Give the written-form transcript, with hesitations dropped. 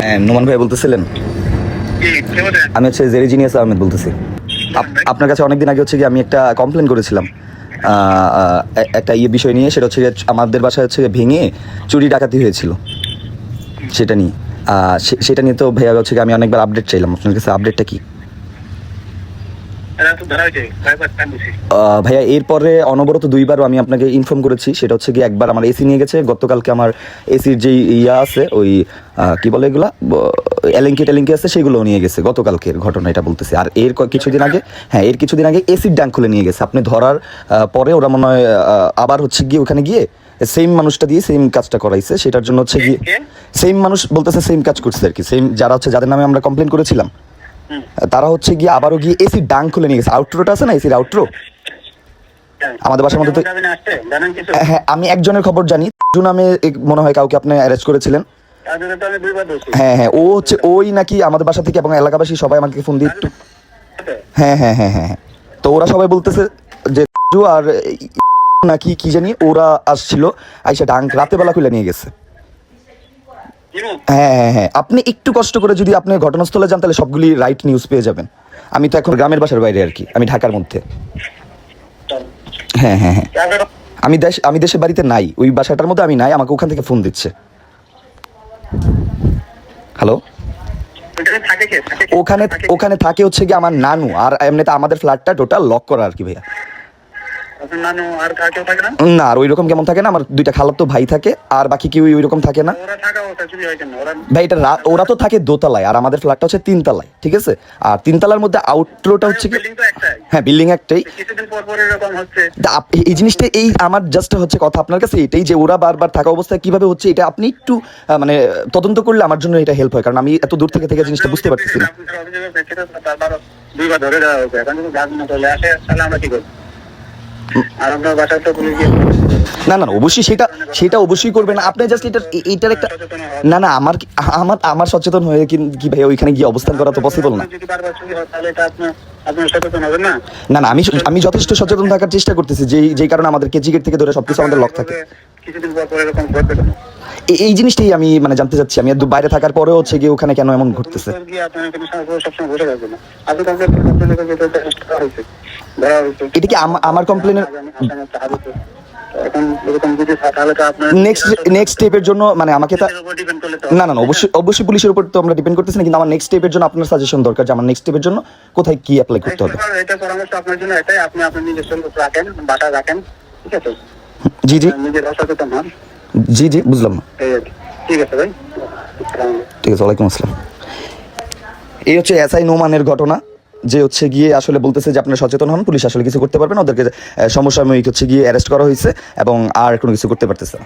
হ্যাঁ, নোমান ভাই বলতেছিলেন? আমি হচ্ছে জেরিজিনিয়াস আহমেদ বলতেছি। আপনার কাছে অনেকদিন আগে হচ্ছে কি আমি একটা কমপ্লেন করেছিলাম একটা বিষয় নিয়ে। সেটা হচ্ছে আমাদের বাসায় হচ্ছে ভেঙে চুরি ডাকাতি হয়েছিল, সেটা নিয়ে। সেটা নিয়ে তো ভাইয়া হচ্ছে আমি অনেকবার আপডেট চাইলাম, আপনার কাছে আপডেটটা কি? ভাইয়া এরপরে অনবরত দুইবারও আমি আপনাকে ইনফর্ম করেছি। সেটা হচ্ছে কি একবার আমার এসি নিয়ে গেছে, গতকালকে আমার এসির যে আছে ওই কি বলে এগুলা এলিঙ্কি আছে, সেগুলোও নিয়ে গেছে। গতকালকের ঘটনা এটা বলতেছি। আর এর কিছুদিন আগে, হ্যাঁ এর কিছুদিন আগে এসির ড্যাঙ্ক খুলে নিয়ে গেছে। আপনি ধরার পরে ওরা মনে হয় আবার হচ্ছে গিয়ে ওখানে গিয়ে সেম মানুষটা দিয়ে সেম কাজটা করাইছে। সেটার জন্য হচ্ছে গিয়ে সেম মানুষ বলতেছে সেম কাজ করছে আর কি। সেম যারা হচ্ছে যাদের নামে আমরা কমপ্লেন করেছিলাম তারা হচ্ছে গিয়ে আবারও গিয়ে এসির ডাঙ্ক খুলে নিয়ে গেছে। আউটরোটা আছে না, এসির আউটরো আমাদের বাসার মধ্যে তো। হ্যাঁ, আমি একজনের খবর জানি, নামে মনে হয় কাউকে আপনি অ্যারেস্ট করেছিলেন। হ্যাঁ হ্যাঁ, ও হচ্ছে ওই নাকি আমাদের বাসা থেকে এবং এলাকাবাসী সবাই আমাকে ফোন দিয়ে একটু। হ্যাঁ হ্যাঁ হ্যাঁ হ্যাঁ হ্যাঁ, তো ওরা সবাই বলতেছে যে আর নাকি কি জানি ওরা আসছিল, আইসা ডাঙ্ক রাতে বেলা খুলে নিয়ে গেছে। হ্যাঁ হ্যাঁ হ্যাঁ, আপনি একটু কষ্ট করে যদি আপনি ঘটনাস্থলে যান তাহলে সবগুলি রাইট নিউজ পেয়ে যাবেন। আমি তো এখন গ্রামের বাসার বাইরে আর কি, আমি ঢাকার মধ্যে। হ্যাঁ হ্যাঁ হ্যাঁ, আমি দেশের বাড়িতে নাই, ওই বাসাটার মধ্যে আমি নাই, আমাকে ওখান থেকে ফোন দিচ্ছে। হ্যালো, ওখানে থাকে হচ্ছে কি আমার নানু, আর এমনিতে আমাদের ফ্ল্যাটটা টোটাল লক করা আর কি ভাইয়া। না, আর ওই রকম কেমন থাকে না, আমার দুইটা খালাতো ভাই থাকে, আর বাকি কেউ ওই রকম থাকে না ভাই। এটা ওরা তো থাকে দোতলায়, আর আমাদের ফ্ল্যাটটা হচ্ছে তিনতলায়, ঠিক আছে? আর তিনতলার মধ্যে আউটফ্লোটা হচ্ছে কি, হ্যাঁ বিল্ডিং একটাই। এই জিনিসটা এই আমার জাস্ট হচ্ছে কথা আপনার কাছে এটাই, যে ওরা বারবার থাকা অবস্থায় কিভাবে হচ্ছে এটা আপনি একটু মানে তদন্ত করলে আমার জন্য এটা হেল্প হয়, কারণ আমি এত দূর থেকে জিনিসটা বুঝতে পারতেছি না। না না অবশ্যই সেটা অবশ্যই করবেন আপনি। জাস্ট এটার একটা না না, আমার সচেতন হয়ে কি ভাই ওইখানে গিয়ে অবস্থান করা তো পসিবল না। না না, আমি যথেষ্ট সচেতন থাকার চেষ্টা করতেছি, যেই কারণে আমাদের কেজি গেট থেকে ধরে সবকিছু আমাদের লক থাকে। এই জিনিসটাই আমি মানে জানতে চাচ্ছি, আমি বাইরে থাকার পরে হচ্ছে গিয়ে ওখানে কেন এমন ঘটতেছে। এটা কি আমার কমপ্লেনের নেক্সট স্টেপের জন্য মানে আমাকে না না অবশ্যই পুলিশের উপর তো আমরা ডিপেন্ড করতেছি না, কিন্তু আমার নেক্সট স্টেপের জন্য আপনার সাজেশন দরকার যে আমার নেক্সট স্টেপের জন্য কোথায় কি অ্যাপ্লাই করতে হবে। এটা পরামর্শ আপনার জন্য এটাই, আপনি আপনার নিজস্ব লোক রাখেন, বাসা রাখেন, ঠিক আছে? জি জি নিজের অসচেতন হন। জি জি, বুঝলাম। ঠিক আছে ভাই, ঠিক আছে, ওয়ালাইকুম আসসালাম। এই হচ্ছে এসআই নোমানের ঘটনা, যে হচ্ছে গিয়ে আসলে বলতেছে যে আপনারা সচেতন হন, পুলিশ আসলে কিছু করতে পারবে না, ওদেরকে সমসাময়িক হচ্ছে গিয়ে অ্যারেস্ট করা হয়েছে এবং আর কোনো কিছু করতে পারতেছে না।